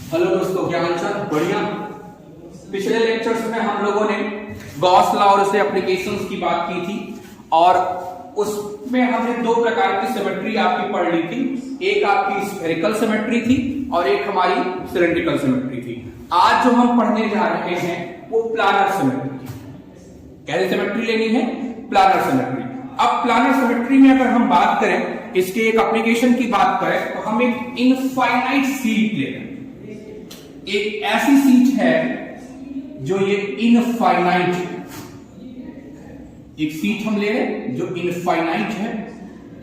Hello दोस्तों, क्या हालचाल? बढ़िया। पिछले लेक्चर्स में हम लोगों ने गॉस लॉ और उसके एप्लीकेशंस की बात की थी और उसमें हमने दो प्रकार की सिमेट्री आपकी पढ़ ली थी। एक आपकी स्फेरिकल सिमेट्री थी और एक हमारी सिलेंड्रिकल सिमेट्री थी। आज जो हम पढ़ने जा रहे हैं वो प्लानर सिमेट्री। कैसी सिमेट्री लेनी है? Planar symmetry. अब प्लानर सिमेट्री में अगर हम बात करें, इसके एक एप्लीकेशन की बात करें तो हम एक इनफाइनाइट सीट ले रहे हैं। एक ऐसी सीट है जो ये इनफाइनाइट, एक सीट हम ले रहे हैं जो इनफाइनाइट है,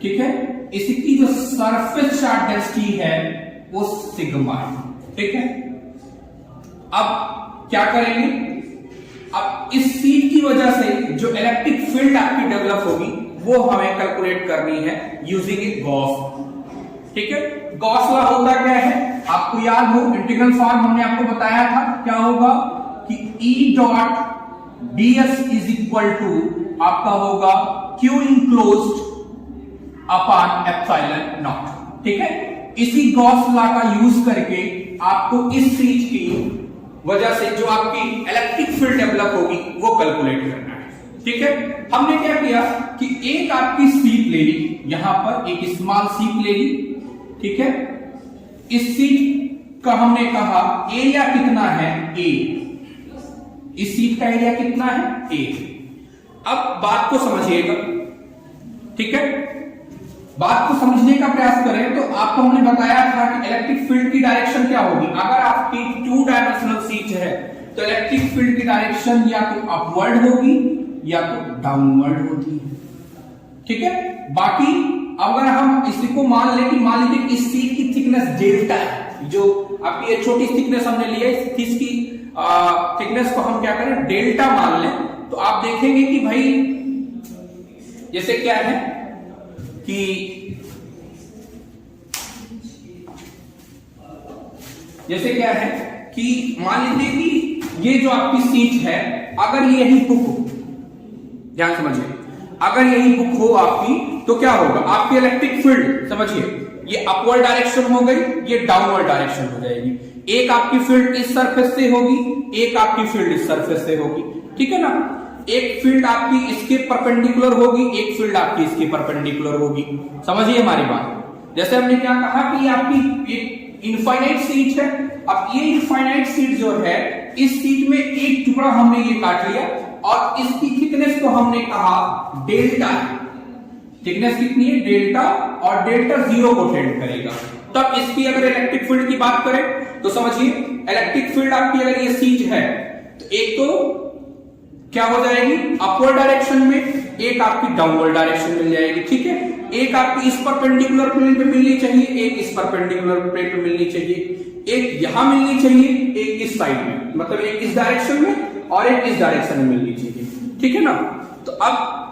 ठीक है। इसकी जो सरफेस चार्ज डेंसिटी है वो सिग्मा है, ठीक है। अब क्या करेंगे? अब इस सीट की वजह से जो इलेक्ट्रिक फील्ड आपकी डेवलप होगी वो हमें कैलकुलेट करनी है यूजिंग ए गॉस, ठीक है। गॉस लॉ होता क्या है? आपको याद हो, इंटीग्रल फॉर्म हमने आपको बताया था। क्या होगा कि E dot ds is equal to आपका होगा Q enclosed upon epsilon naught, ठीक है। इसी गॉस लॉ का यूज करके आपको इस चीज की वजह से जो आपकी इलेक्ट्रिक फील्ड डेवलप होगी वो कैलकुलेट करना है, ठीक है। हमने क्या किया कि एक आपकी सीट ले ली, यहां पर एक स्मॉल सीट ले ली, ठीक है। इस सीट का हमने कहा एरिया कितना है? ए। इस सीट का एरिया कितना है? ए। अब बात को समझिएगा, ठीक है। बात को समझने का प्रयास करें तो आपको हमने बताया था कि इलेक्ट्रिक फील्ड की डायरेक्शन क्या होगी। अगर आपकी टू डायमेंशनल सीट है तो इलेक्ट्रिक फील्ड की डायरेक्शन या तो अपवर्ड होगी या तो डाउनवर्ड होती है, ठीक है। बाकी अगर हम इसी को मान लें कि मान लीजिए इस सीट की थिकनेस डेल्टा है, जो आपकी ये छोटी थिकनेस हमने ली है, इसकी थिकनेस को हम क्या करें? डेल्टा मान लें, तो आप देखेंगे कि भाई जैसे क्या है कि जैसे क्या है कि मान लीजिए कि ये जो आपकी सीट है, अगर यही बुक हो, ध्यान समझिए, अगर यही बुक हो आपकी तो क्या होगा? आपकी इलेक्ट्रिक फील्ड समझिए, ये अपवर्ड डायरेक्शन हो गई, ये डाउनवर्ड डायरेक्शन हो जाएगी। एक आपकी फील्ड इस सरफेस से होगी, एक आपकी फील्ड इस सरफेस से होगी, ठीक है ना। एक फील्ड आपकी इसके परपेंडिकुलर होगी, एक फील्ड आपकी इसके परपेंडिकुलर होगी। समझिए हमारी बात। जैसे हमने क्या कहा कि आपकी एक इनफाइनाइट सीट है। अब ये इनफाइनाइट सीट जो है, इस सीट में एक टुकड़ा हमने ये काट लिया और इसकी थिकनेस को हमने कहा डेल्टा। थिकनेस कितनी है? डेल्टा, और डेल्टा 0 को टेंड करेगा। तब इसकी अगर इलेक्ट्रिक फील्ड की बात करें तो समझिए, इलेक्ट्रिक फील्ड आपकी अगर ये सीट है तो एक तो क्या हो जाएगी? अपवर्ड डायरेक्शन में, एक आपकी डाउनवर्ड डायरेक्शन मिल जाएगी, ठीक है। एक आपकी इस परपेंडिकुलर प्लेन पे मिलनी चाहिए, एक इस परपेंडिकुलर प्लेन पे मिलनी चाहिए, एक यहां मिलनी चाहिए, एक इस साइड में, मतलब एक इस डायरेक्शन में और एक इस डायरेक्शन में मिलनी चाहिए, ठीक है ना। तो अब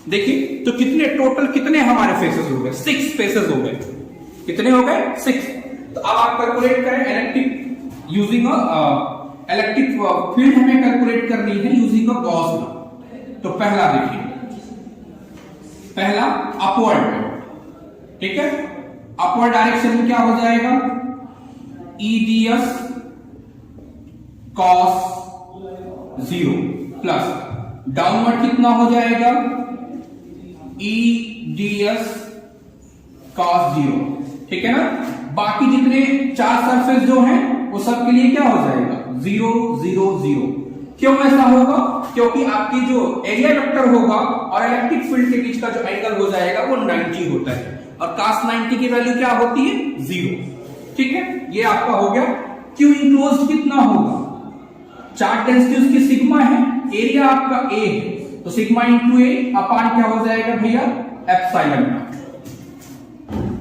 देखिए, तो कितने हमारे फेसेस हो गए? 6 फेसेस हो गए। कितने हो गए? 6। तो अब आप कैलकुलेट करें इलेक्ट्रिक यूजिंग इलेक्ट्रिक फील्ड हमें कैलकुलेट करनी है यूजिंग अ गॉस लॉ। तो पहला देखिए, पहला अपवर्ड, ठीक है। अपवर्ड डायरेक्शन में क्या हो जाएगा? E ds cos 0 plus downward कितना हो जाएगा? E ds cos 0, ठीक है ना। बाकी जितने 4 सरफेस जो हैं वो सब के लिए क्या हो जाएगा? 0 0 0। क्यों ऐसा होगा? क्योंकि आपकी जो एरिया वेक्टर होगा और इलेक्ट्रिक फील्ड के बीच का जो एंगल हो जाएगा वो 90 होता है, और cos 90 की वैल्यू क्या होती है? 0, ठीक है। ये आपका हो गया। Q इनक्लोज्ड कितना होगा? चार्ज डेंसिटी उसकी सिग्मा है, एरिया आपका A है, तो सिग्मा इंटू A अपान क्या हो जाएगा भैया? एप्सिलॉन नॉट,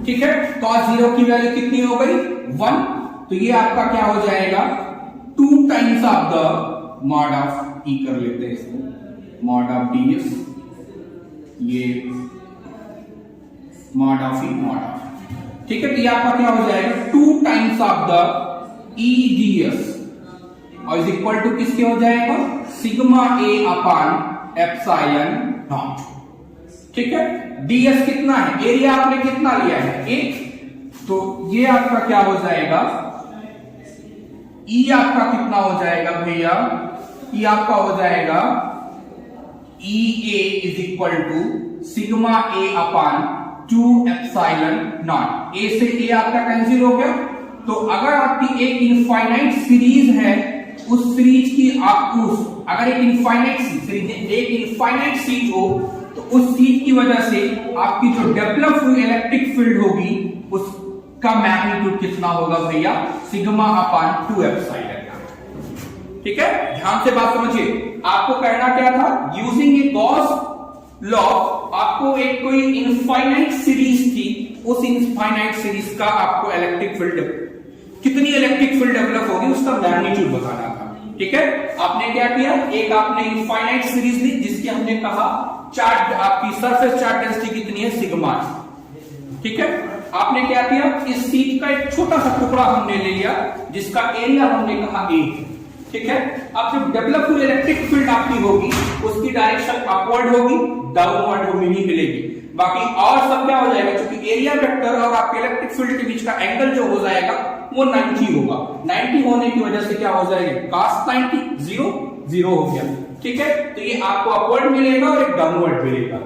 ठीक है। cos 0 की वैल्यू कितनी हो गई? 1। तो ये आपका क्या हो जाएगा? 2 times of the mod of E कर लेते हैं इसको, मॉड ऑफ ds, ये mod of E, mod of, ठीक है। तो ये आपका क्या हो जाएगा? 2 times of the E ds और इज इक्वल टू किसके हो जाएगा? Sigma A upon epsilon naught, ठीक है। ds कितना है? एरिया आपने कितना लिया है? 1। तो ये आपका क्या हो जाएगा? ई आपका कितना हो जाएगा भैया, ई आपका हो जाएगा E A is equal to sigma A upon 2 epsilon naught. A से ए आपका कैंसिल हो गया। तो अगर आपकी एक इनफाइनाइट सीरीज है, उस सीरीज की आपको अगर एक इनफाइनाइट सीरीज हो तो उस सीरीज की वजह से आपकी जो डेवलप हुई इलेक्ट्रिक फील्ड होगी उसका मैग्नीट्यूड कितना होगा भैया, सिग्मा अपान 2 एप्सिलॉन। ठीक है, ध्यान से बात समझिए। आपको करना क्या था, यूजिंग ए गॉस लॉ आपको एक कोई इनफाइनाइट सीरीज थी, उस इनफाइनाइट सीरीज का आपको इलेक्ट्रिक फील्ड कितनी इलेक्ट्रिक फील्ड डेवलप होगी उसका मैग्नीट्यूड बताना था। ठीक है, आपने क्या किया, एक आपने इनफाइनाइट सीरीज ली जिसकी हमने कहा चार्ज आपकी सरफेस चार्ज डेंसिटी कितनी है, सिग्मा। ठीक है, आपने क्या किया, इस सीट का एक छोटा सा टुकड़ा हमने ले लिया जिसका एरिया हमने कहा ए। ठीक है, अब जब डेवलप हुई इलेक्ट्रिक फील्ड आपकी होगी उसकी डायरेक्शन अपवर्ड होगी, डाउनवर्ड होगी नहीं मिलेगी। बाकी और सब क्या हो जाएगा, क्योंकि एरिया वेक्टर और आपके इलेक्ट्रिक फील्ड के बीच का एंगल जो हो जाएगा वो 90 होगा। 90 होने की वजह से क्या हो जाएगा, cos 90 0 हो गया। ठीक है, तो ये आपको अपवर्ड मिलेगा और एक डाउनवर्ड मिलेगा।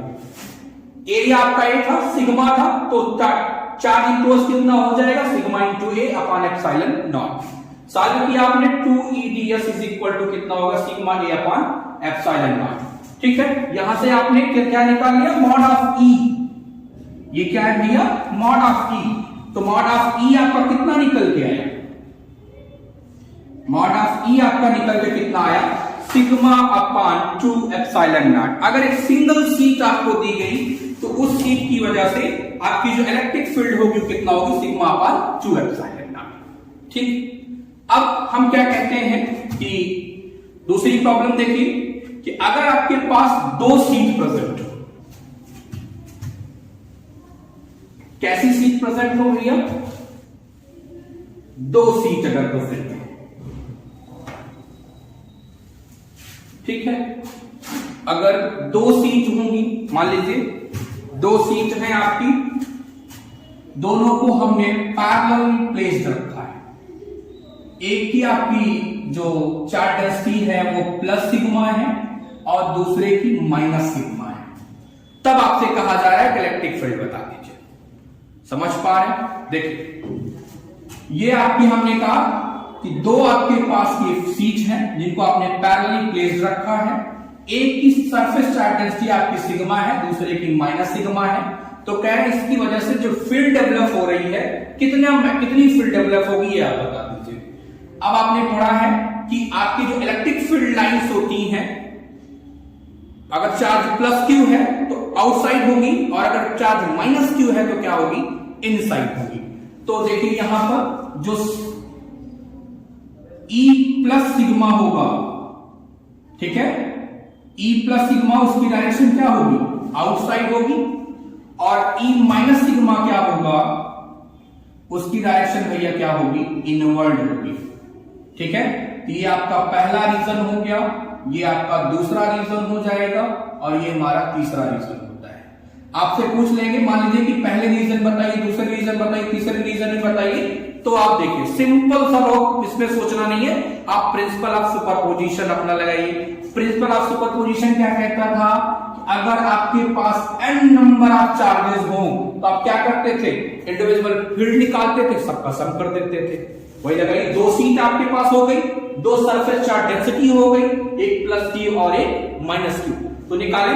एरिया आपका ए था, सिग्मा था, तो चार्ज इंटू कितना हो जाएगा, sigma into A upon epsilon not. Solve किया आपने, 2EdS इज इक्वल टू कितना होगा, सिग्मा ए अपॉन एप्सिलॉन नॉट। ठीक है, यहां से आपने क्या निकाल लिया, मॉड ऑफ ई। ये क्या है भैया, मॉड ऑफ ई। तो मॉड ऑफ ई आपका कितना निकल के आया, मॉड ऑफ ई आपका निकल के कितना आया, सिग्मा अपॉन 2 एप्सिलॉन नॉट। अगर एक सिंगल सीट आपको दी गई तो उस सीट की वजह से आपकी जो इलेक्ट्रिक फील्ड होगी कितना होगी, सिग्मा अपॉन 2 एप्सिलॉन नॉट। ठीक, अब हम क्या कहते हैं कि दूसरी प्रॉब्लम देखिए कि अगर आपके पास 2 सीट प्रेजेंट हो, कैसी सीट प्रेजेंट हो भैया, 2 सीट अगर प्रेजेंट हो। ठीक है, अगर 2 सीट होंगी, मान लीजिए 2 सीट हैं आपकी, दोनों को हमने पैरेलल प्लेस रखा है। एक की आपकी जो चार्ज डेंसिटी है वो प्लस सिग्मा है और दूसरे की माइनस सिग्मा है। तब आपसे कहा जा रहा है कि इलेक्ट्रिक फील्ड बता दीजिए। समझ पा रहे हैं, देखिए ये आपकी हमने कहा कि 2 आपके पास ये सीट हैं जिनको आपने पैरेलली प्लेस रखा है। एक की सरफेस चार्ज डेंसिटी आपकी सिग्मा है, दूसरे की माइनस सिग्मा है। तो कह रहे हैं इसकी वजह से जो फील्ड डेवलप हो रही है कितनी फील्ड डेवलप होगी ये आप बता दीजिए। अब आपने पढ़ा है कि आपकी जो इलेक्ट्रिक फील्ड लाइंस होती हैं, अगर चार्ज प्लस क्यू है तो आउटसाइड होगी और अगर चार्ज माइनस क्यू है तो क्या होगी, इनसाइड होगी। तो देखिए यहां पर जो E प्लस सिग्मा होगा, ठीक है, E प्लस सिग्मा उसकी डायरेक्शन क्या होगी, आउटसाइड होगी, और E माइनस सिग्मा क्या होगा, उसकी डायरेक्शन भैया क्या होगी, इनवर्ड होगी। ठीक है, तो ये आपका पहला रीजन हो गया, ये आपका दूसरा रीजन हो जाएगा और ये हमारा तीसरा रीजन होता है। आपसे पूछ लेंगे, मान लीजिए कि पहले रीजन बताइए, दूसरे रीजन बताइए, तीसरे रीजन में बताइए, तो आप देखिए सिंपल सा लोग, इसमें सोचना नहीं है, आप प्रिंसिपल ऑफ सुपरपोजिशन अपना लगाइए। प्रिंसिपल ऑफ सुपरपोजिशन क्या कहता था, अगर आपके पास n नंबर ऑफ चार्जेस हो तो आप क्या करते थे, इंडिविजुअल फील्ड निकालते थे, सबका सम कर देते थे। वही लगाइए, 2 सीट आपके पास हो गई, 2 सरफेस चार्ज डेंसिटी हो गई, एक प्लस क्यू और एक माइनस क्यू, तो निकाले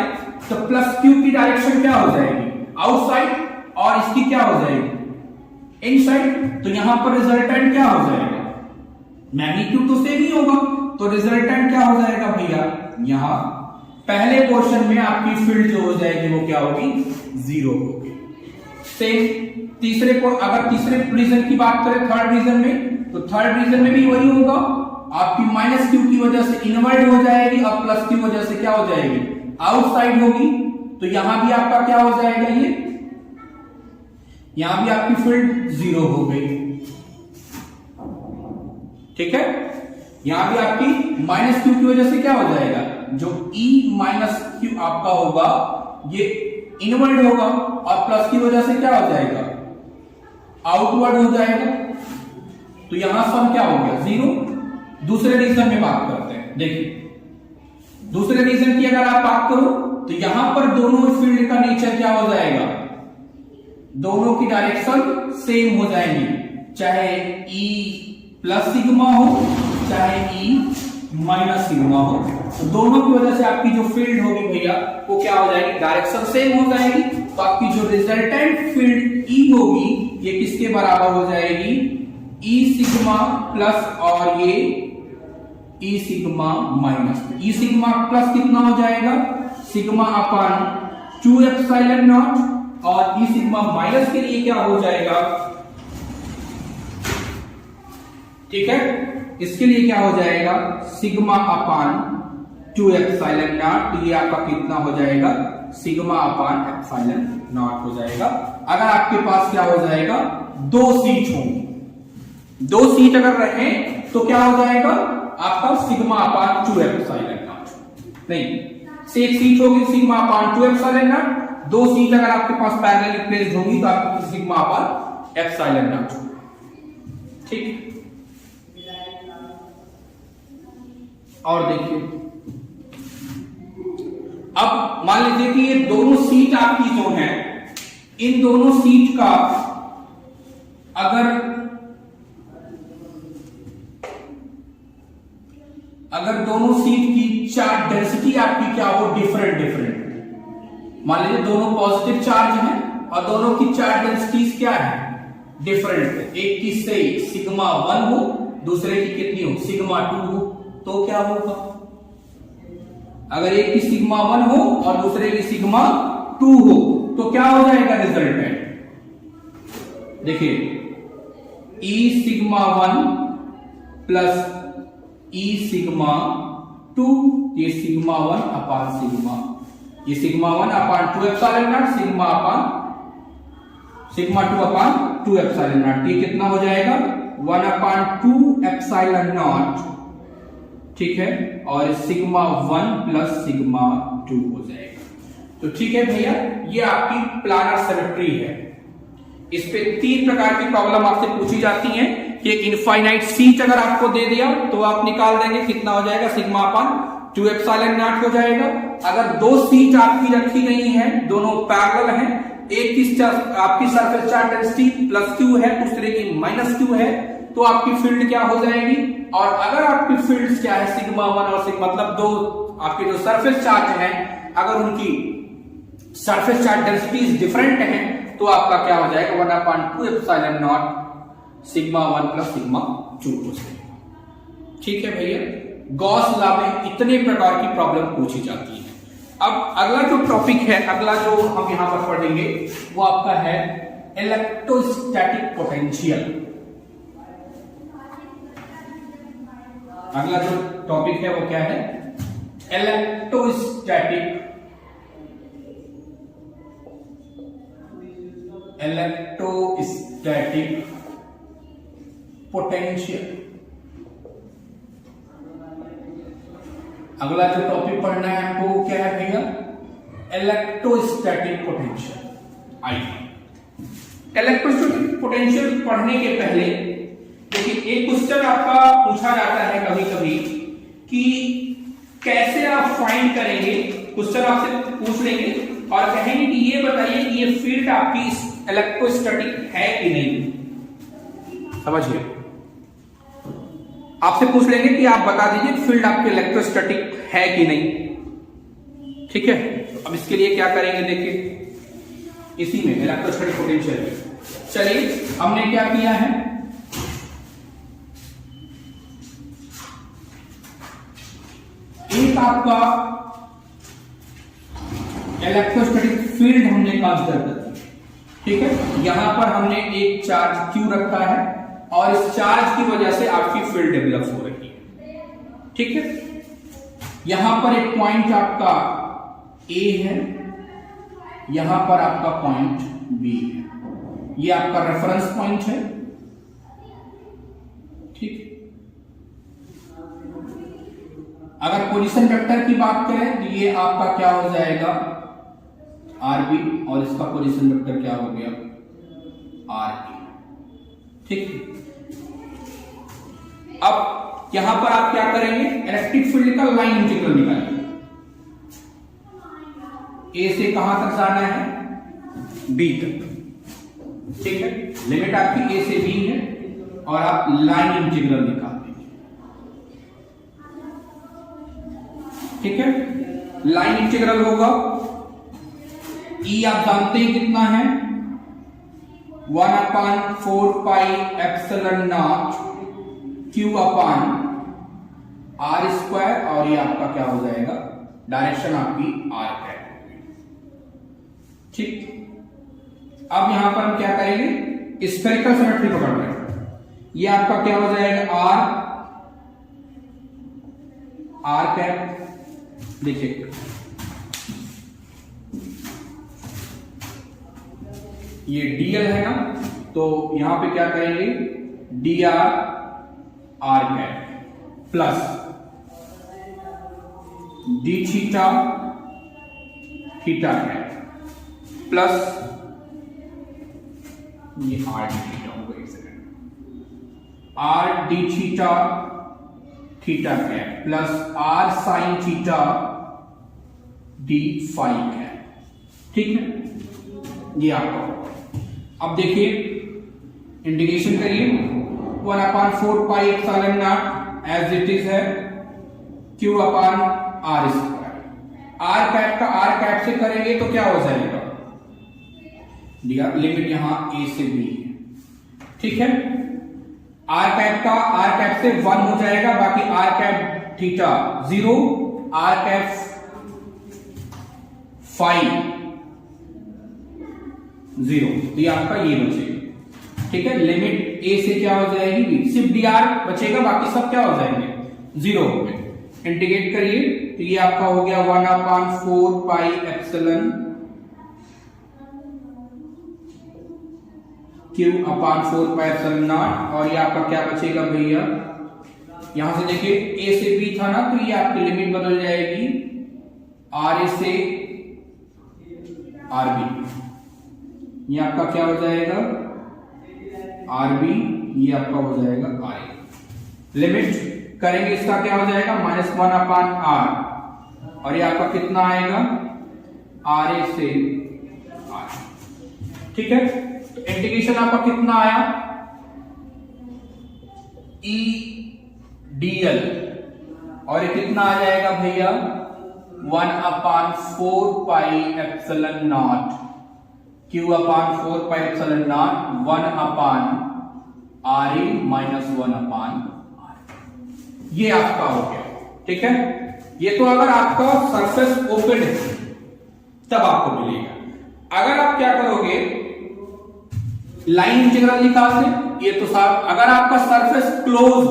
तो प्लस क्यू की डायरेक्शन क्या हो जाएगी, आउटसाइड, और इसकी क्या हो जाएगी, इनसाइड। तो यहां पर रिजल्टेंट क्या हो जाएगा, मैग्नीट्यूड तो सेम ही होगा, तो रिजल्टेंट क्या हो जाएगा भैया, यहां पहले पोर्शन में आपकी फील्ड जो हो जाएगी वो क्या होगी, 0 होगी। सेम तीसरे को, अगर तीसरे रीजन की बात करें, थर्ड रीजन में, तो थर्ड रीजन में भी वही होगा, आपकी माइनस क्यू की वजह से इनवर्ड हो जाएगी और प्लस की वजह से क्या हो जाएगी, आउटसाइड होगी। तो यहां भी आपका क्या हो जाएगा, ये यहां भी आपकी फील्ड 0 हो गई। ठीक है, यहां भी आपकी माइनस क्यू की वजह से क्या हो जाएगा, जो E माइनस क्यू आपका होगा ये इनवर्ड होगा और प्लस की वजह से क्या हो जाएगा, आउटवर्ड हो जाएगा। तो यहां सम क्या हो गया, 0। दूसरे रीजन में बात करते हैं। देखिए दूसरे रीजन की अगर आप बात करो तो यहां पर दोनों फील्ड का नेचर क्या हो जाएगा, दोनों की डायरेक्शन सेम हो जाएंगी, चाहे E प्लस सिग्मा हो चाहे E माइनस सिग्मा हो, तो दोनों की वजह से आपकी जो फील्ड होगी भैया वो क्या हो जाएगी, डायरेक्शन सेम हो जाएगी। तो आपकी जो रिजल्टेंट फील्ड E होगी ये किसके बराबर हो जाएगी, E सिग्मा प्लस और ये E sigma minus. E sigma plus कितना हो जाएगा, सिग्मा अपान 2 एप्सिलॉन नॉट, और E सिग्मा माइनस के लिए क्या हो जाएगा, ठीक है, इसके लिए क्या हो जाएगा, सिग्मा अपान 2 एप्सिलॉन नॉट। तो ये आपका कितना हो जाएगा, सिग्मा अपान एप्सिलॉन नॉट हो जाएगा। अगर आपके पास क्या हो जाएगा, दो सीट होंगी, दो सीट अगर रहे तो क्या हो जाएगा आपका सिग्मा अपान 2 एप्सिलॉन नॉट। नहीं, से एक सीट होगी सिग्मा अपान 2 एप्सिलॉन नॉट, दो सीट अगर आपके पास पैरेलली प्लेस्ड होंगी तो आपकी सिग्मा अपान एप्सिलॉन नॉट। ठीक, और देखिए अब मान लीजिए कि ये दोनों सीट आपकी जो है, इन दोनों सीट का अगर दोनों सीट की चार्ज डेंसिटी आपकी क्या हो, डिफरेंट, मान लीजिए दोनों पॉजिटिव चार्ज हैं और दोनों की चार्ज डेंसिटीज क्या है, डिफरेंट, एक की से सिग्मा 1 हो दूसरे की कितनी हो, सिग्मा 2 हो, तो क्या होगा, अगर एक की सिग्मा 1 हो और दूसरे की सिग्मा 2 हो तो क्या हो जाएगा रिजल्टेंट, देखिए E sigma 1 plus E sigma 2, ये सिग्मा 1 अपान सिग्मा, ये sigma 1 upon 2 epsilon not, sigma 2 upon 2 epsilon not, ये कितना हो जाएगा 1 अपान 2 एप्सिलॉन नॉट, ठीक है, और सिग्मा 1 प्लस सिग्मा 2 हो जाएगा। तो ठीक है भैया, ये आपकी प्लानर सिमेट्री है। इस पे 3 प्रकार की प्रॉब्लम आपसे पूछी जाती हैं कि एक इनफाइनाइट सीट अगर आपको दे दिया तो आप निकाल देंगे, कितना हो जाएगा, सिग्मा अपान 2 एप्सिलॉन नॉट हो जाएगा। अगर दो सीट आपकी रखी गई हैं, दोनों पैरेलल हैं, एक की आपकी surface charge density plus Q है, दूसरे की माइनस क्यू है, तो आपकी फील्ड क्या हो जाएगी, और अगर आपकी फील्ड्स क्या है, सिग्मा 1 और सिग्मा, मतलब दो आपके जो सरफेस चार्ज हैं अगर उनकी सरफेस चार्ज डेंसिटीज डिफरेंट हैं तो आपका क्या हो जाएगा, 1 अपान 2 epsilon not sigma 1 plus sigma 2 हो जाएगा। ठीक है भैया, गॉस लॉ में इतने प्रकार की प्रॉब्लम पूछी जाती है। अब अगला जो टॉपिक है, अगला जो हम यहां पर पढ़ेंगे वो आपका है इलेक्ट्रोस्टैटिक पोटेंशियल। अगला जो टॉपिक है वो क्या है, इलेक्ट्रोस्टैटिक पोटेंशियल। अगला जो टॉपिक पढ़ना है हमको वो क्या है भैया, इलेक्ट्रोस्टैटिक पोटेंशियल। आइए इलेक्ट्रोस्टैटिक पोटेंशियल पढ़ने के पहले देखिए एक क्वेश्चन आपका पूछा जाता है कभी कभी कि कैसे आप फाइंड करेंगे, क्वेश्चन आपसे पूछ लेंगे और कहेंगे कि ये बताइए कि ये फील्ड आपकी इलेक्ट्रोस्टैटिक है कि नहीं। समझिए, आपसे पूछ लेंगे कि आप बता दीजिए फील्ड आपके इलेक्ट्रोस्टैटिक है कि नहीं। ठीक है, अब इसके लिए क्या करेंगे देखिए, इसी में इलेक्ट्रोस्टैटिक पोटेंशियल में चलिए हमने क्या किया है, एक आपका इलेक्ट्रोस्टैटिक फील्ड हमने कंसीडर कर दिया। ठीक है, यहां पर हमने एक चार्ज Q रखा है और इस चार्ज की वजह से आपकी फील्ड डेवलप हो रही है। ठीक है, यहां पर एक पॉइंट आपका A है, यहां पर आपका पॉइंट B है, ये आपका रेफरेंस पॉइंट है। ठीक, अगर पोजीशन वेक्टर की बात करें तो ये आपका क्या हो जाएगा RB और इसका पोजीशन वेक्टर क्या हो गया RB। ठीक, अब यहां पर आप क्या करेंगे, इलेक्ट्रिक फील्ड का लाइन इंटीग्रल निकालेंगे। ए से कहां तक जाना है, बी तक, ठीक है। लिमिट आपकी ए से बी है और आप लाइन इंटीग्रल निकाल देंगे, ठीक है। लाइन इंटीग्रल होगा ई आप जानते हैं कितना है, 1/4 pi epsilon naught Q upon R square, और ये आपका क्या हो जाएगा, डायरेक्शन आपकी आर है, ठीक। अब यहां पर हम क्या करेंगे, स्फेरिकल सिमेट्री पकड़ रहे हैं, ये आपका क्या हो जाएगा, आर कैप। देखिए ये डीएल है ना, तो यहां पे क्या करेंगे, D R cap plus D theta theta cap plus ये आर डी थीटा होगा, एक second, R D theta theta cap plus R sine theta D phi cap, ठीक है। ये आपका, अब देखिए इंटीग्रेशन करिए, 1/4 pi epsilon naught as it is है Q upon R square. R cap का आर कैप से करेंगे तो क्या हो जाएगा, लिमिट यहां ए से बी है, ठीक है। आर कैप का आर कैप से 1 हो जाएगा, बाकी R cap theta 0, R cap phi 0, तो ये आपका ये बचेगा, ठीक है। लिमिट ए से क्या हो जाएगी बी, सिर्फ डी आर बचेगा, बाकी सब क्या हो जाएंगे 0 हो गए। इंटीग्रेट करिए तो ये आपका हो गया 1/4 pi epsilon Q upon 4 pi epsilon not, और ये आपका क्या बचेगा भैया, यहां से देखिए ए से बी था ना, तो ये आपकी लिमिट बदल जाएगी आर ए से आर बी, ये आपका क्या हो जाएगा आर बी, ये आपका हो जाएगा आर ए। लिमिट करेंगे इसका क्या हो जाएगा, -1/r, और ये आपका कितना आएगा आर ए से आर, ठीक है। तो इंटीग्रेशन आपका कितना आया, ई डीएल, और ये कितना आ जाएगा भैया 1/4 pi epsilon naught Q upon 4 pi epsilon not 1/r e minus 1/r, ये आपका हो गया, ठीक है। ये तो अगर आपका सरफेस ओपन है तब आपको मिलेगा। अगर आप क्या करोगे, लाइन इंटीग्रल निकाल दें, ये तो साफ। अगर आपका सरफेस क्लोज,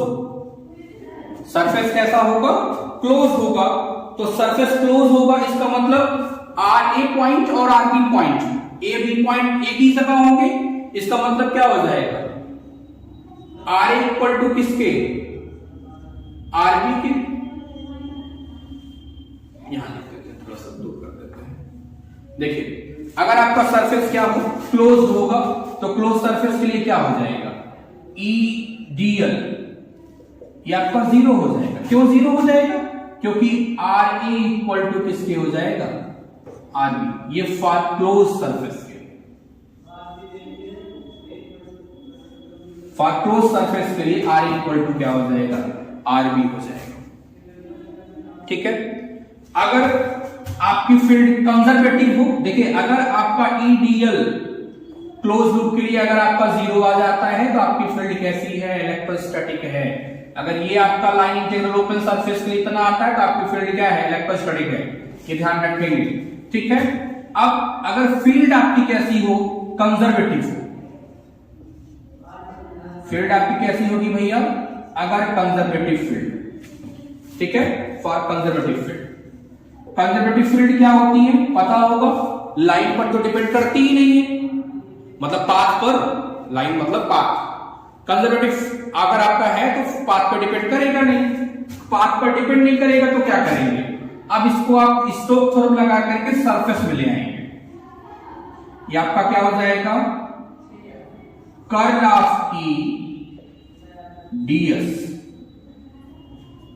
सरफेस कैसा होगा, क्लोज होगा, तो सरफेस क्लोज होगा, इसका मतलब आर ए पॉइंट और R B point, A B point एक ही जगह होंगे, इसका मतलब क्या हो जाएगा, आर ए इक्वल टू किसके, आर बी के। यहां लिख देते हैं, थोड़ा सा दूर कर देते हैं। देखिए अगर आपका सरफेस क्या हो, क्लोज होगा, तो क्लोज सरफेस के लिए क्या हो जाएगा, ई डीएल, ये आपका 0 हो जाएगा। क्यों 0 हो जाएगा, क्योंकि आर ए इक्वल टू किसके हो जाएगा, आर बी, ये फॉर क्लोज सरफेस के, फॉर क्लोज सरफेस के लिए आर इक्वल टू क्या हो जाएगा, आर बी हो जाएगा, ठीक है। अगर आपकी फील्ड कंजर्वेटिव हो, देखिए अगर आपका ईडीएल क्लोज लूप के लिए अगर आपका 0 आ जाता है तो आपकी फील्ड कैसी है, इलेक्ट्रोस्टैटिक है। अगर ये आपका लाइन इंटीग्रल ओपन सरफेस के लिए इतना आता है तो आपकी फील्ड क्या है, इलेक्ट्रोस्टैटिक है, ये ध्यान रखेंगे, ठीक है। अब अगर फील्ड आपकी कैसी हो, कंजर्वेटिव हो, फील्ड आपकी कैसी होगी भैया, अगर कंजर्वेटिव फील्ड, ठीक है, for conservative field. Conservative field क्या होती है पता होगा, लाइन पर तो डिपेंड करती ही नहीं है, मतलब पाथ पर, लाइन मतलब पाथ। कंजर्वेटिव अगर आपका है तो पाथ पर डिपेंड करेगा नहीं, पाथ पर डिपेंड नहीं करेगा तो क्या करेंगे, अब इसको आप स्टोक्स थ्योरम लगा करके सरफेस में ले आएंगे, ये आपका क्या हो जाएगा, curl of E d s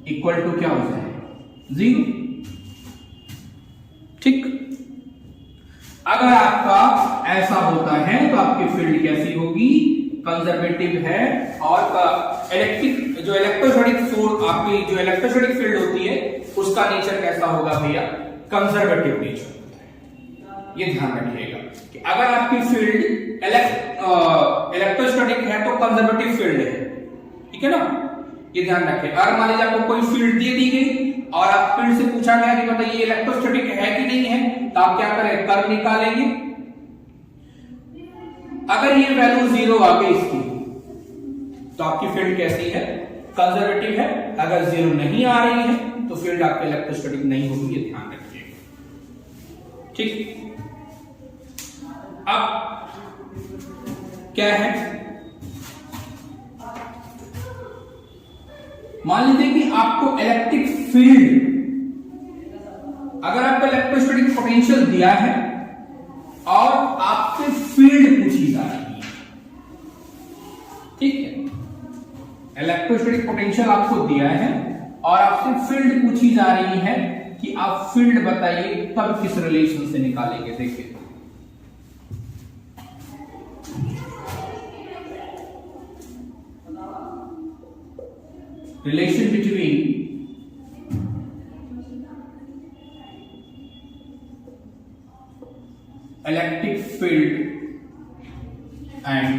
equal to क्या हो जाएगा? 0। ठीक। अगर आपका ऐसा होता है तो आपकी फील्ड कैसी होगी? कंजर्वेटिव है। और इलेक्ट्रिक जो इलेक्ट्रोस्टैटिक फोर्स आपकी जो इलेक्ट्रोस्टैटिक फील्ड होती है उसका नेचर कैसा होगा भैया? कंजर्वेटिव नेचर होता है। ये ध्यान रखिएगा कि अगर आपकी फील्ड इलेक्ट्रोस्टैटिक है तो कंजर्वेटिव फील्ड है, ठीक है ना? ये ध्यान रखें। अगर मान लीजिए आपको कोई फील्ड दे दी गई और आप फील्ड से पूछा गया कि बताइए ये इलेक्ट्रोस्टैटिक है कि नहीं है, तो आप क्या करें? कर्व निकालेंगे। अगर ये वैल्यू 0 आ गई इसकी तो आपकी फील्ड कैसी है? कंजर्वेटिव है। अगर 0 नहीं आ रही है तो फील्ड आपकी इलेक्ट्रोस्टैटिक नहीं होगी, ये ध्यान रखिएगा। ठीक। अब क्या है, मान लीजिए कि आपको इलेक्ट्रिक फील्ड, अगर आपको इलेक्ट्रोस्टैटिक पोटेंशियल दिया है और आपसे फील्ड पूछी जा रही है, ठीक है? इलेक्ट्रोस्टैटिक पोटेंशियल आपको दिया है और आपसे फील्ड पूछी जा रही है कि आप फील्ड बताइए, तब किस रिलेशन से निकालेंगे? देखिए, relation between electric field and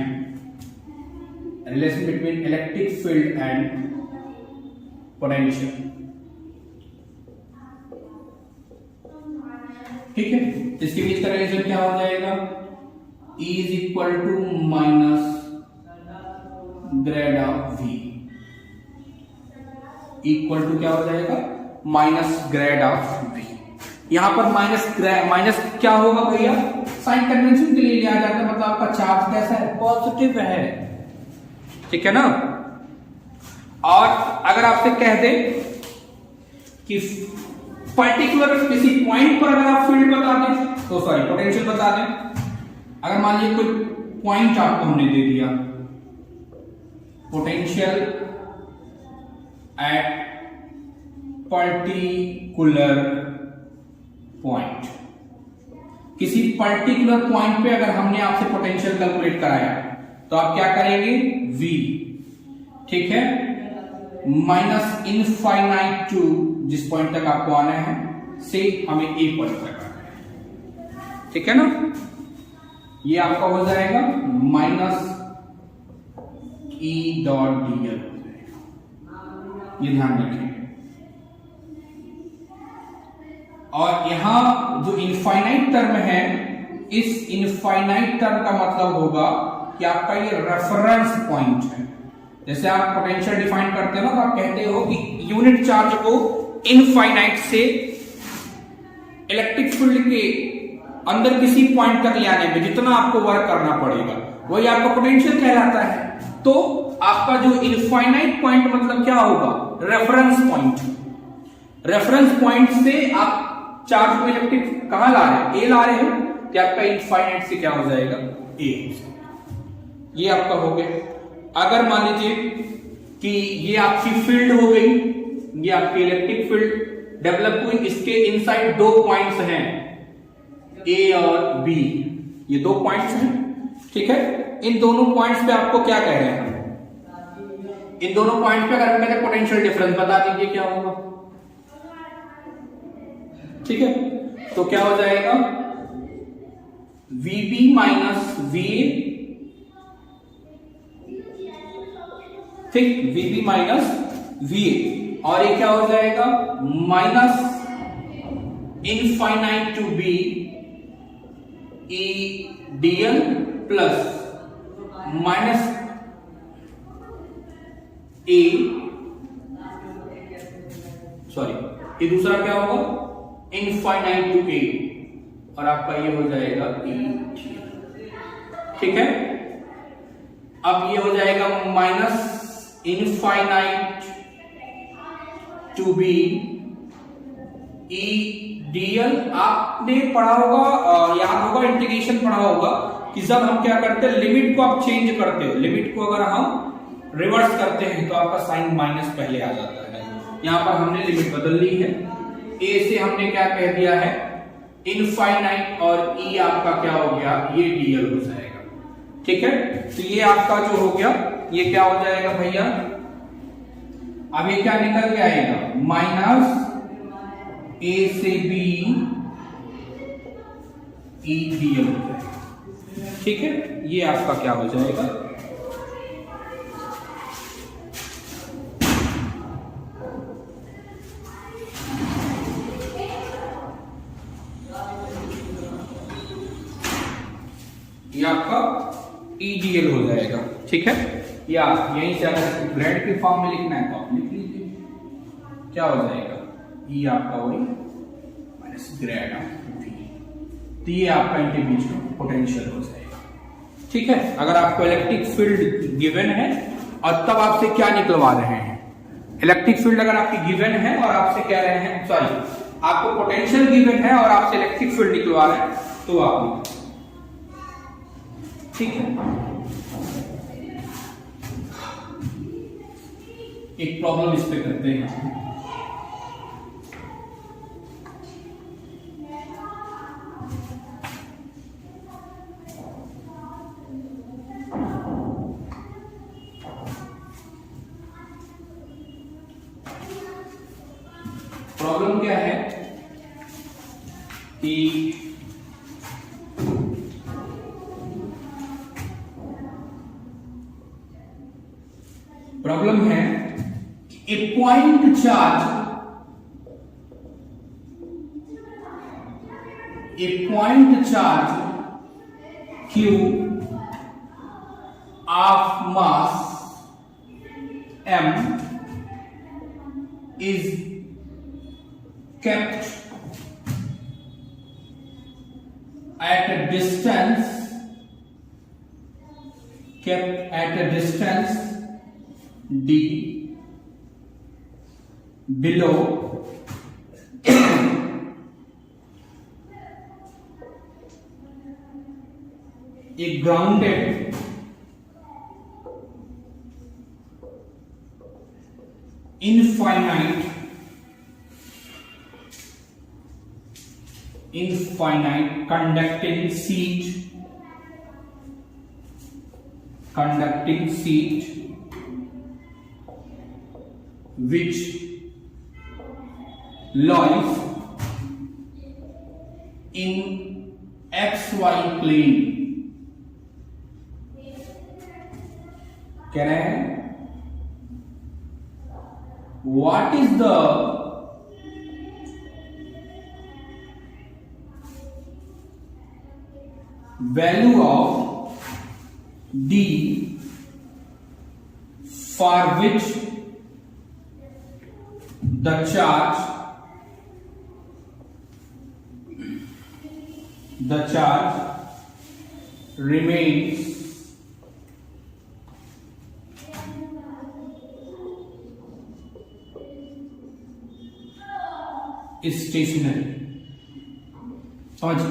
relation between electric field and potential, ठीक है? इसके बीच का रिलेशन क्या हो जाएगा? E is equal to minus grad of V equal to क्या हो जाएगा? Minus grad of V। यहां पर माइनस क्या होगा भैया? साइन कन्वेंशन के लिए लिया जाता है, मतलब आपका चार्ज कैसा है? पॉजिटिव है, ठीक है ना? और अगर आपसे कह दे कि पर्टिकुलर किसी पॉइंट पर अगर आप फील्ड बता दें, तो सॉरी पोटेंशियल बता दें। अगर मान लीजिए कोई पॉइंट आपको हमने दे दिया, पोटेंशियल एट पर्टिकुलर पॉइंट, किसी पर्टिकुलर पॉइंट पे अगर हमने आपसे पोटेंशियल कैलकुलेट कराया तो आप क्या करेंगे? V, ठीक है, माइनस इनफाइनाइट टू जिस पॉइंट तक आपको आना है से हमें A पॉइंट तक आना है, ठीक है ना? ये आपका हो जाएगा माइनस E डॉट dl, ये ध्यान रखिए। और यहां जो इनफाइनाइट टर्म है, इस इनफाइनाइट टर्म का मतलब होगा कि आपका ये रेफरेंस पॉइंट है। जैसे आप पोटेंशियल डिफाइन करते हो ना, तो आप कहते हो कि यूनिट चार्ज को इनफाइनाइट से इलेक्ट्रिक फील्ड के अंदर किसी पॉइंट तक ले आने में जितना आपको वर्क करना पड़ेगा वही आपका पोटेंशियल कहलाता है। तो आपका जो इनफाइनाइट पॉइंट मतलब क्या होगा? Reference point. रेफरेंस पॉइंट से आप चार्ज को इलेक्ट्रिक कहां ला रहे हैं? ए ला रहे हो, तो आपका इनफाइनाइट से क्या हो जाएगा? ए। ये आपका हो गया। अगर मान लीजिए कि ये आपकी फील्ड हो गई, ये आपकी इलेक्ट्रिक फील्ड डेवलप हुई, इसके इनसाइड दो पॉइंट्स हैं ए और बी, ये दो पॉइंट्स हैं, ठीक है? इन दोनों पॉइंट्स पे आपको क्या कह रहे हैं? इन दोनों पॉइंट्स पे अगर हम कहते हैं पोटेंशियल डिफरेंस बता दीजिए क्या होगा, ठीक है? तो क्या हो जाएगा? VB माइनस VA, ठीक, VB माइनस VA, और ये क्या हो जाएगा? Minus infinite to B E dl plus minus A, sorry ये दूसरा क्या होगा? इनफाइनाइट टू A, और आपका ये हो जाएगा E, ठीक है? अब ये हो जाएगा minus infinite to B E dl। आपने पढ़ा होगा, याद होगा, इंटीग्रेशन पढ़ा होगा कि जब हम क्या करते हैं, लिमिट को आप चेंज करते हो, लिमिट को अगर हम रिवर्स करते हैं तो आपका साइन माइनस पहले आ जाता है। यहां पर हमने लिमिट बदल ली है। ए से हमने क्या कह दिया है इनफाइनाइट, और ई आपका क्या हो गया ये डीएल हो जाएगा। ठीक है, तो ये आपका जो हो गया ये क्या हो जाएगा भैया, अब ये क्या निकल के आएगा माइनस ए से बी ई डीएल हो जाएगा। ठीक है, ये आपका क्या हो जाएगा ये आपका ईडीएल हो जाएगा। ठीक है, या यहीं से अगर ग्रेड के फॉर्म में लिखना है तो आप लिख लीजिए, क्या हो जाएगा ई आपका वही माइनस ग्रेड ऑफ वी, तो ये आपका इनके बीच में पोटेंशियल हो जाएगा। ठीक है, अगर आपको इलेक्ट्रिक फील्ड गिवन है और तब आपसे क्या निकलवा रहे हैं, इलेक्ट्रिक फील्ड अगर आपकी गिवन है और आपसे कह रहे हैं, सॉरी आपको पोटेंशियल गिवन है और आपसे इलेक्ट्रिक फील्ड निकलवा रहे हैं तो आप, ठीक है। एक प्रॉब्लम इस पे करते हैं। प्रॉब्लम क्या है कि प्रॉब्लम है a point charge, a point charge Q of mass M is kept at a distance, d below a grounded infinite conducting sheet which lies in XY plane। कह रहे हैं what is the value of D for which the charge remains stationary. समझिए,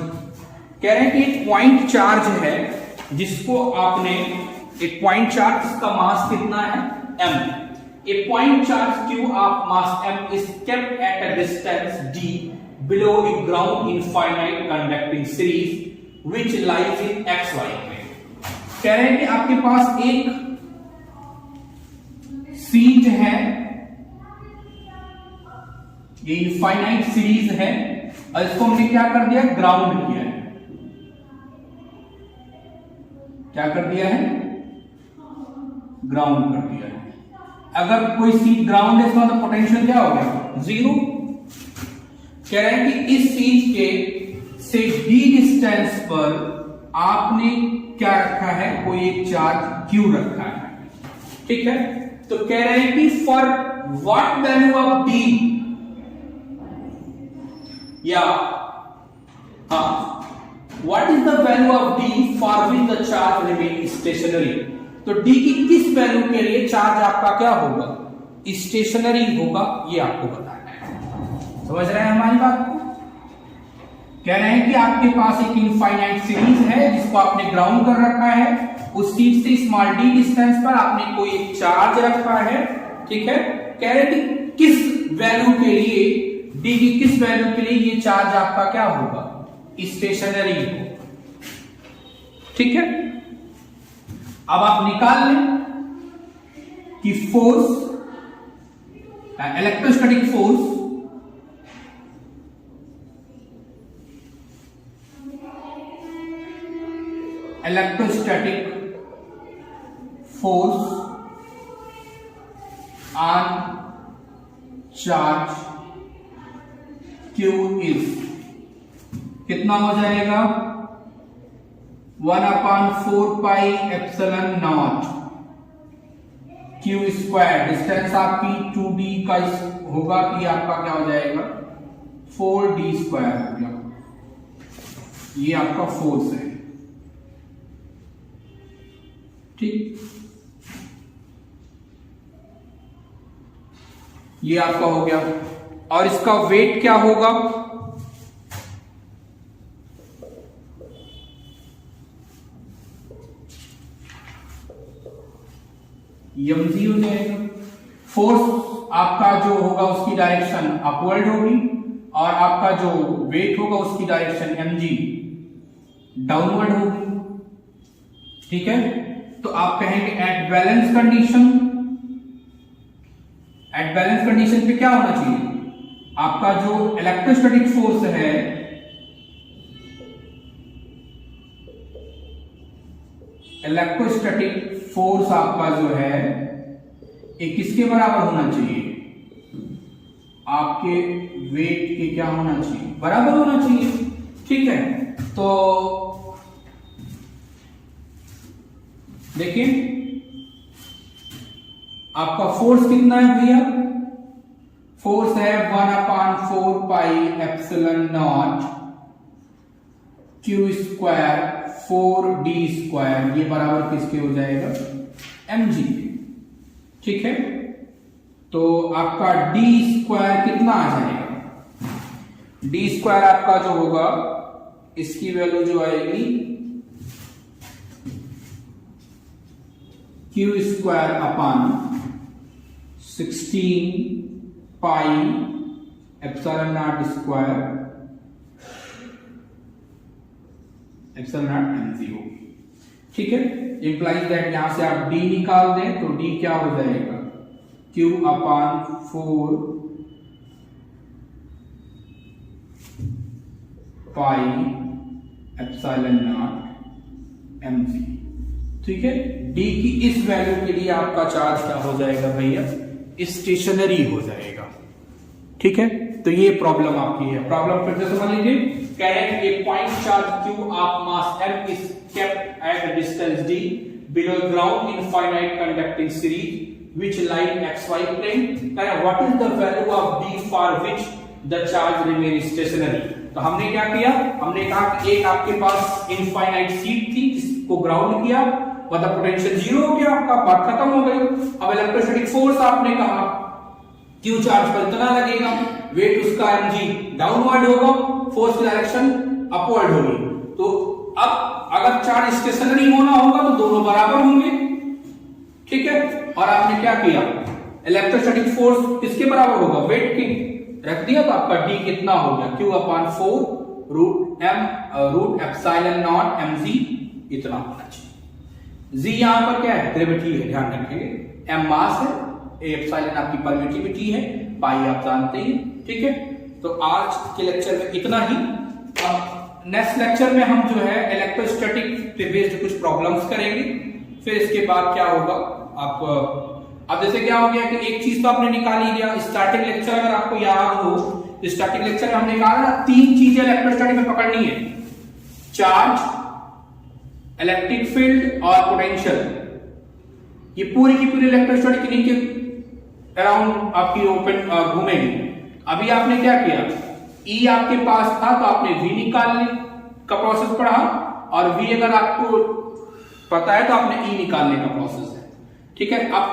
कह रहे हैं कि एक point charge है जिसको आपने, एक पॉइंट चार्ज जिसका मास कितना है m, a point charge Q of mass m is kept at a distance d below a ground infinite conducting series which lies in xy plane। कह रहे हैं कि आपके पास एक सीट है, ये इनफाइनाइट सीरीज है और इसको हमने क्या कर दिया ग्राउंड किया है, क्या कर दिया है ग्राउंड कर दिया है। अगर कोई सीट ग्राउंड है इसका मतलब पोटेंशियल क्या हो गया जीरो। कह रहे हैं कि इस सीट के से d डिस्टेंस पर आपने क्या रखा है, कोई एक चार्ज Q रखा है। ठीक है, तो कह रहे हैं कि for what value of D, या हाँ what is the value of D for which the charge remain stationary. तो D की किस वैल्यू के लिए चार्ज आपका क्या होगा स्टेशनरी होगा, ये आपको बताना है। समझ रहे हैं हमारी बात को। कह रहे हैं कि आपके पास एक इनफाइनाइट सीरीज है जिसको आपने ग्राउंड कर रखा है, उस सीट से स्मॉल d डिस्टेंस पर आपने कोई एक चार्ज रखा है ठीक है, कह रहे थे किस वैल्यू के लिए, डी की किस वैल्यू के लिए ये चार्ज आपका क्या होगा, स्टेशनरी होगा। ठीक है, अब आप निकाल लें कि force, electrostatic force on charge Q is कितना हो जाएगा, 1/4πε0 Q स्क्वायर। डिस्टेंस आपकी 2d का होगा कि आपका क्या हो जाएगा 4d स्क्वायर हो गया। ये आपका फोर्स है, ठीक, ये आपका हो गया। और इसका वेट क्या होगा, mg हो जाएगा। फोर्स आपका जो होगा उसकी डायरेक्शन अपवर्ड होगी और आपका जो वेट होगा उसकी डायरेक्शन mg डाउनवर्ड होगी। ठीक है, तो आप कहेंगे at balance condition, at balance condition पे क्या होना चाहिए, आपका जो इलेक्ट्रोस्टैटिक फोर्स है, इलेक्ट्रोस्टैटिक फोर्स आपका जो है एक किसके बराबर होना चाहिए, आपके वेट के क्या होना चाहिए, बराबर होना चाहिए। ठीक है, तो देखिए आपका फोर्स कितना है भैया, फोर्स है 1/4πε0 Q स्क्वायर 4d स्क्वायर, ये बराबर किसके हो जाएगा mg। ठीक है, तो आपका d स्क्वायर कितना आ जाएगा, d स्क्वायर आपका जो होगा इसकी वैल्यू जो आएगी Q square upon 16πε0 square ε0 mg होगी। ठीक है, इंप्लाइज दैट यहां से आप d निकाल दें तो d क्या हो जाएगा Q अपॉन 4πε0 mg। ठीक है, d की इस वैल्यू के लिए आपका चार्ज क्या हो जाएगा भैया, स्टेशनरी हो जाएगा। ठीक है, तो ये प्रॉब्लम आपकी है। प्रॉब्लम फिर से समझ लीजिए, कह रहे हैं कि point charge q of mass m is kept at a distance d below ground infinite conducting series which line xy plane. कह रहे what is the value of d for which the charge remain stationary. तो हमने क्या किया, हमने कहा कि एक आपके पास इनफाइनाइट सीट थी जिसको ग्राउंड किया, मतलब पोटेंशियल जीरो हो गया, आपका बात खत्म हो गई। अब इलेक्ट्रोस्टैटिक फोर्स आपने कहा Q चार्ज पर इतना लगेगा, वेट उसका mg डाउनवर्ड होगा, फोर्स की डायरेक्शन अपवर्ड होगी। तो अब अगर चार्ज स्टेशनरी होना होगा तो दोनों बराबर होंगे। ठीक है, और आपने क्या किया, इलेक्ट्रोस्टैटिक फोर्स किसके बराबर होगा, वेट के, रख दिया, तो आपका d कितना हो गया Q अपॉन 4 रूट ε0 mg, इतना होना चाहिए। g यहां पर क्या है, ग्रेविटी है, ध्यान रखेंगे, m मास है, एप्सिलॉन आपकी परमिटिविटी है, पाई आप जानते हैं। ठीक है, तो आज के लेक्चर में इतना ही। अब नेक्स्ट लेक्चर में हम जो है इलेक्ट्रोस्टैटिक पे बेस्ड कुछ प्रॉब्लम्स करेंगे, फिर इसके बाद क्या होगा आप, अब जैसे क्या हो गया कि एक चीज तो आपने निकाल ही लिया, स्टार्टिंग लेक्चर अगर आपको याद हो, स्टार्टिंग लेक्चर में हमने कहा ना 3 चीजें इलेक्ट्रोस्टैटिक में पकड़नी है, चार्ज, इलेक्ट्रिक फील्ड और पोटेंशियल। ये पूरी की पूरी इलेक्ट्रोस्टैटिक के अराउंड आपकी ओपन घूमेगी। अभी आपने क्या किया, E आपके पास था तो आपने V निकालने का प्रोसेस पढ़ा, और V अगर आपको पता है तो आपने E निकालने का प्रोसेस है। ठीक है, अब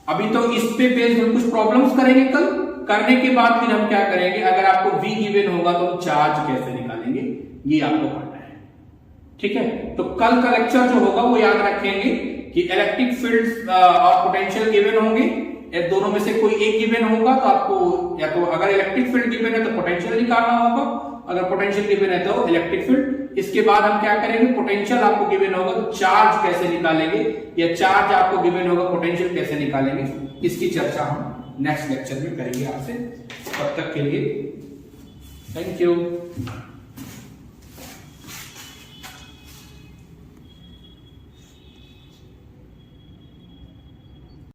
अभी तो इस पे बेस्ड हम कुछ प्रॉब्लम्स करेंगे कल, करने के बाद फिर हम क्या करेंगे, अगर आपको V गिवन होगा तो हम चार्ज कैसे निकालेंगे ये आपको पढ़ना है। ठीक है, तो कल का लेक्चर जो होगा वो याद रखेंगे कि इलेक्ट्रिक फील्ड्स और पोटेंशियल गिवन होंगे, या दोनों में से कोई एक गिवन होगा तो आपको, या तो अगर इलेक्ट्रिक फील्ड गिवन है तो पोटेंशियल निकालना होगा, अगर पोटेंशियल गिवन है तो इलेक्ट्रिक फील्ड। इसके बाद हम क्या करेंगे, पोटेंशियल आपको गिवन होगा तो चार्ज कैसे निकालेंगे, या चार्ज आपको गिवन होगा पोटेंशियल कैसे निकालेंगे, इसकी चर्चा हम नेक्स्ट लेक्चर में करेंगे आपसे। तब तक के लिए थैंक यू।